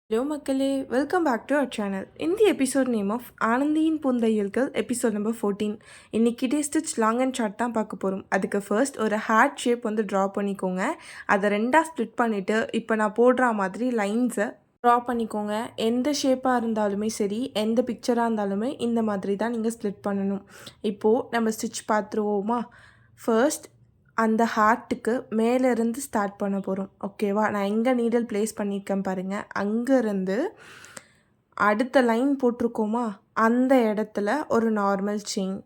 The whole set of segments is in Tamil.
Hello மக்களே, welcome back to our channel. இந்த எபிசோட் நேம் ஆஃப் ஆனந்தியின் பூந்தையல்கள் எபிசோட் நம்பர் 14. இன்னைக்கு day stitch long and short தான் பார்க்க போகிறோம். அதுக்கு ஃபர்ஸ்ட் ஒரு ஹார்ட் ஷேப் வந்து ட்ரா பண்ணிக்கோங்க. அதை ரெண்டாக ஸ்ப்ளிட் பண்ணிவிட்டு இப்போ நான் போடுற மாதிரி லைன்ஸை ட்ரா பண்ணிக்கோங்க. எந்த ஷேப்பாக இருந்தாலுமே சரி, எந்த பிக்சராக இருந்தாலுமே இந்த மாதிரி தான் நீங்கள் ஸ்ப்ளிட் பண்ணணும். இப்போது நம்ம ஸ்டிச் பார்த்துருவோமா? ஃபர்ஸ்ட் அந்த ஹார்ட்டுக்கு மேலேருந்து ஸ்டார்ட் பண்ண போகிறோம். ஓகேவா? நான் எங்கே நீடல் ப்ளேஸ் பண்ணியிருக்கேன் பாருங்கள். அங்கேருந்து அடுத்த லைன் போட்டிருக்கோமா, அந்த இடத்துல ஒரு நார்மல் செயின்.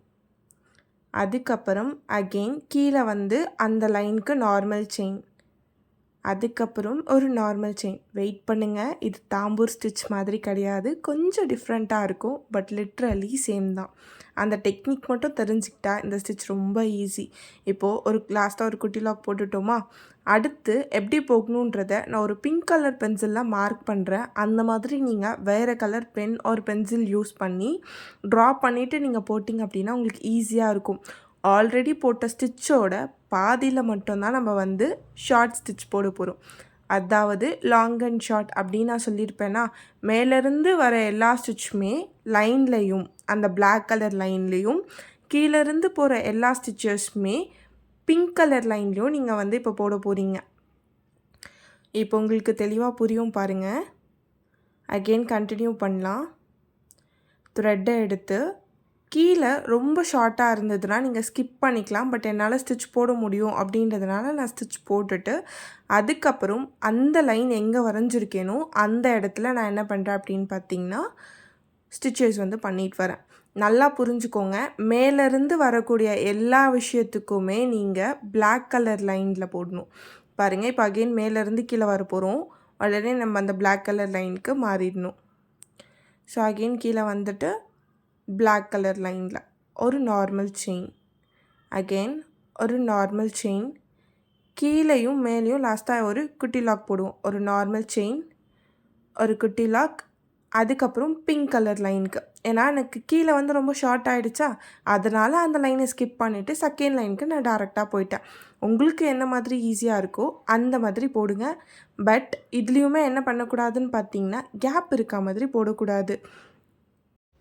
அதுக்கப்புறம் அகெயின் கீழே வந்து அந்த லைனுக்கு நார்மல் செயின். அதுக்கப்புறம் ஒரு நார்மல் செயின். வெயிட் பண்ணுங்கள், இது தாம்பூர் ஸ்டிச் மாதிரி கிடையாது, கொஞ்சம் டிஃப்ரெண்ட்டாக இருக்கும். பட் லிட்ரலி சேம் தான். அந்த டெக்னிக் மட்டும் தெரிஞ்சுக்கிட்டா இந்த ஸ்டிச் ரொம்ப ஈஸி. இப்போது ஒரு லாஸ்ட்டாக ஒரு குட்டி லாக் போட்டுட்டோமா, அடுத்து எப்படி போகணுன்றத நான் ஒரு பிங்க் கலர் பென்சிலில் மார்க் பண்ணுறேன். அந்த மாதிரி நீங்கள் வேறு கலர் பென் ஒரு பென்சில் யூஸ் பண்ணி ட்ரா பண்ணிவிட்டு நீங்கள் போட்டிங்க அப்படின்னா உங்களுக்கு ஈஸியாக இருக்கும். ஆல்ரெடி போட்ட ஸ்டிச்சோட பாதியில் மட்டும்தான் நம்ம வந்து ஷார்ட் ஸ்டிச் போட போகிறோம். அதாவது லாங் அண்ட் ஷார்ட் அப்படின்னு நான் சொல்லியிருப்பேன்னா, மேலேருந்து வர எல்லா ஸ்டிச்சுமே லைன்லேயும் அந்த பிளாக் கலர் லைன்லேயும், கீழேருந்து போகிற எல்லா ஸ்டிச்சஸுமே பிங்க் கலர் லைன்லேயும் நீங்கள் வந்து இப்போ போட போகிறீங்க. இப்போ உங்களுக்கு தெளிவாக புரியும் பாருங்கள். அகெயின் கண்டினியூ பண்ணலாம். த்ரெட்டை எடுத்து கீழே ரொம்ப ஷார்ட்டாக இருந்ததுன்னா நீங்கள் ஸ்கிப் பண்ணிக்கலாம். பட் என்னால் ஸ்டிச் போட முடியும் அப்படின்றதுனால நான் ஸ்டிச் போட்டுட்டு அதுக்கப்புறம் அந்த லைன் எங்கே வரைஞ்சிருக்கேனோ அந்த இடத்துல நான் என்ன பண்ணுறேன் அப்படின்னு பார்த்தீங்கன்னா ஸ்டிச்சஸ் வந்து பண்ணிட்டு வரேன். நல்லா புரிஞ்சுக்கோங்க, மேலேருந்து வரக்கூடிய எல்லா விஷயத்துக்குமே நீங்கள் பிளாக் கலர் லைனில் போடணும். பாருங்கள், இப்போ அகெயின் மேலேருந்து கீழே வர போகிறோம். உடனே நம்ம அந்த பிளாக் கலர் லைனுக்கு மாறிடணும். ஸோ அகெயின் கீழே வந்துட்டு பிளாக் கலர் லைனில் ஒரு நார்மல் செயின். அகெயின் ஒரு நார்மல் செயின். கீழேயும் மேலேயும் லாஸ்ட்டாக ஒரு குட்டி லாக் போடுவோம். ஒரு நார்மல் செயின், ஒரு குட்டி லாக். அதுக்கப்புறம் பிங்க் கலர் லைனுக்கு, ஏன்னா எனக்கு கீழே வந்து ரொம்ப ஷார்ட் ஆகிடுச்சா, அதனால் அந்த லைனை ஸ்கிப் பண்ணிவிட்டு செகண்ட் லைனுக்கு நான் டேரெக்டாக போயிட்டேன். உங்களுக்கு என்ன மாதிரி ஈஸியாக இருக்கோ அந்த மாதிரி போடுங்க. பட் இதுலேயுமே என்ன பண்ணக்கூடாதுன்னு பார்த்தீங்கன்னா கேப் இருக்க மாதிரி போடக்கூடாது.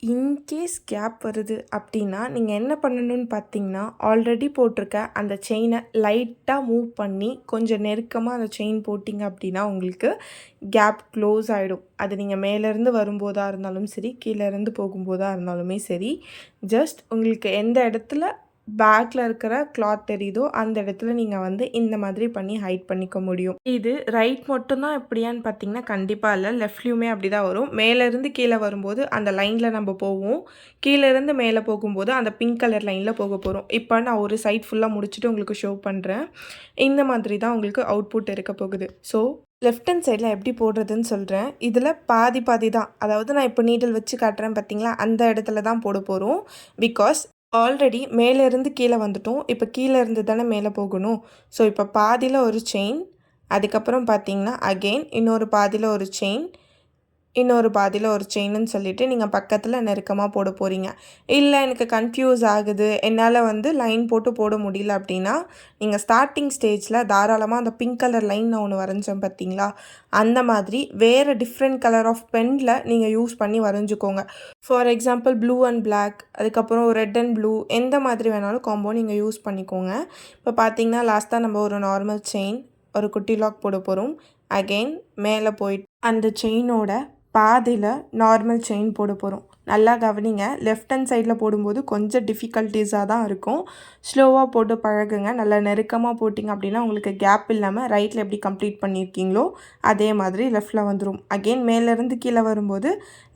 இன்கேஸ் கேப் வருது அப்படின்னா நீங்கள் என்ன பண்ணணும்னு பார்த்தீங்கன்னா, ஆல்ரெடி போட்டிருக்க அந்த செயினை லைட்டாக மூவ் பண்ணி கொஞ்சம் நெருக்கமாக அந்த செயின் போட்டிங்க அப்படின்னா உங்களுக்கு கேப் க்ளோஸ் ஆகிடும். அது நீங்கள் மேலேருந்து வரும்போதாக இருந்தாலும் சரி, கீழேருந்து போகும்போதாக இருந்தாலுமே சரி, ஜஸ்ட் உங்களுக்கு எந்த இடத்துல பேக்கில் இருக்கிற கிளாத் தெரியுதோ அந்த இடத்துல நீங்கள் வந்து இந்த மாதிரி பண்ணி ஹைட் பண்ணிக்க முடியும். இது ரைட் மட்டும்தான் எப்படியான்னு பார்த்தீங்கன்னா கண்டிப்பாக இல்லை, லெஃப்ட்லேயுமே அப்படி தான் வரும். மேலேருந்து கீழே வரும்போது அந்த லைனில் நம்ம போவோம், கீழேருந்து மேலே போகும்போது அந்த பிங்க் கலர் லைனில் போக போகிறோம். இப்போ நான் ஒரு சைட் ஃபுல்லாக முடிச்சுட்டு உங்களுக்கு ஷோ பண்ணுறேன். இந்த மாதிரி தான் உங்களுக்கு அவுட்புட் இருக்க போகுது. ஸோ லெஃப்ட் ஹேண்ட் சைடில் எப்படி போடுறதுன்னு சொல்கிறேன். இதில் பாதி பாதி தான், அதாவது நான் இப்போ நீடில் வச்சு காட்டுறேன் பார்த்தீங்களா, அந்த இடத்துல தான் போட போகிறோம். பிகாஸ் ஆல்ரெடி மேலேருந்து கீழே வந்துட்டோம், இப்போ கீழே இருந்து தானே மேலே போகணும். ஸோ இப்போ பாதியில் ஒரு செயின், அதுக்கப்புறம் பார்த்தீங்கன்னா அகெயின் இன்னொரு பாதியில் ஒரு செயின், இன்னொரு பாதியில் ஒரு செயின்னு சொல்லிவிட்டு நீங்கள் பக்கத்தில் நெருக்கமாக போட போகிறீங்க. இல்லை எனக்கு கன்ஃபியூஸ் ஆகுது, என்னால் வந்து லைன் போட்டு போட முடியல அப்படின்னா நீங்கள் ஸ்டார்டிங் ஸ்டேஜில் தாராளமாக அந்த பிங்க் கலர் லைன் நான் ஒன்று வரைஞ்சேன் பார்த்தீங்களா, அந்த மாதிரி வேறு டிஃப்ரெண்ட் கலர் ஆஃப் பெனில் நீங்கள் யூஸ் பண்ணி வரைஞ்சிக்கோங்க. For example blue and black, அதுக்கப்புறம் ரெட் அண்ட் ப்ளூ, எந்த மாதிரி வேணாலும் காம்போ நீங்கள் யூஸ் பண்ணிக்கோங்க. இப்போ பார்த்தீங்கன்னா லாஸ்ட்டாக நம்ம ஒரு நார்மல் செயின், ஒரு குட்டி லாக் போட போகிறோம். அகெயின் மேலே போயிட்டு அந்த செயினோட பாதியில் நார்மல் செயின் போட போகிறோம். நல்லா கவனிங்க, லெஃப்ட் ஹேண்ட் சைடில் போடும்போது கொஞ்சம் டிஃபிகல்ட்டிஸாக தான் இருக்கும். ஸ்லோவாக போட்டு பழகுங்க. நல்லா நெருக்கமாக போட்டிங்க அப்படின்னா உங்களுக்கு கேப் இல்லாமல் ரைட்டில் எப்படி கம்ப்ளீட் பண்ணியிருக்கீங்களோ அதே மாதிரி லெஃப்டில் வந்துடும். அகெயின் மேலேருந்து கீழே வரும்போது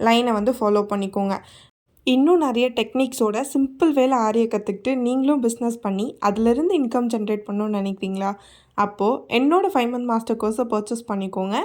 லைனை வந்து ஃபாலோ பண்ணிக்கோங்க. இன்னும் நிறைய டெக்னிக்ஸோட சிம்பிள் வேலை ஆரிய கற்றுக்கிட்டு நீங்களும் பிஸ்னஸ் பண்ணி அதிலிருந்து இன்கம் ஜென்ரேட் பண்ணணும்னு நினைக்கிறீங்களா? அப்போது என்னோடய 5 month மாஸ்டர் கோர்ஸை பர்ச்சேஸ் பண்ணிக்கோங்க.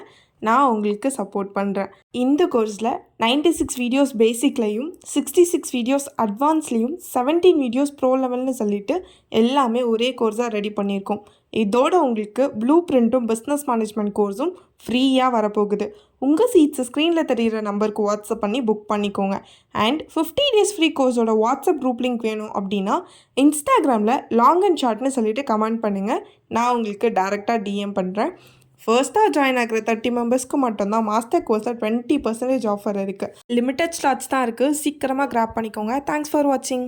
நான் உங்களுக்கு சப்போர்ட் பண்ணுறேன். இந்த கோர்ஸில் 96 வீடியோஸ் பேசிக்லையும், 66 வீடியோஸ் அட்வான்ஸ்லேயும், 17 வீடியோஸ் ப்ரோ லெவல்னு சொல்லிட்டு எல்லாமே ஒரே கோர்ஸாக ரெடி பண்ணியிருக்கோம். இதோட உங்களுக்கு ப்ளூ பிரிண்ட்டும் பிஸ்னஸ் மேனேஜ்மெண்ட் கோர்ஸும் ஃப்ரீயாக வரப்போகுது. உங்கள் சீட்ஸை ஸ்க்ரீனில் தெரிகிற நம்பருக்கு வாட்ஸ்அப் பண்ணி புக் பண்ணிக்கோங்க. அண்ட் 50 days ஃப்ரீ கோர்ஸோட வாட்ஸ்அப் குரூப் லிங்க் வேணும் அப்படின்னா இன்ஸ்டாகிராமில் லாங் அண்ட் ஷார்ட்னு சொல்லிட்டு கமெண்ட் பண்ணுங்கள். நான் உங்களுக்கு டேரெக்டாக டிஎம் பண்ணுறேன். ஃபர்ஸ்ட்டாக ஜாயின் ஆகிற 30 மெம்பர்ஸ்க்கு மட்டும்தான் மாஸ்டர் கோர்ஸில் 20% ஆஃபர் இருக்குது. லிமிட்டட் ஸ்லாட்ஸ் தான் இருக்குது, சீக்கிரமாக கிராப் பண்ணிக்கோங்க. தேங்க்ஸ் ஃபார் வாட்சிங்.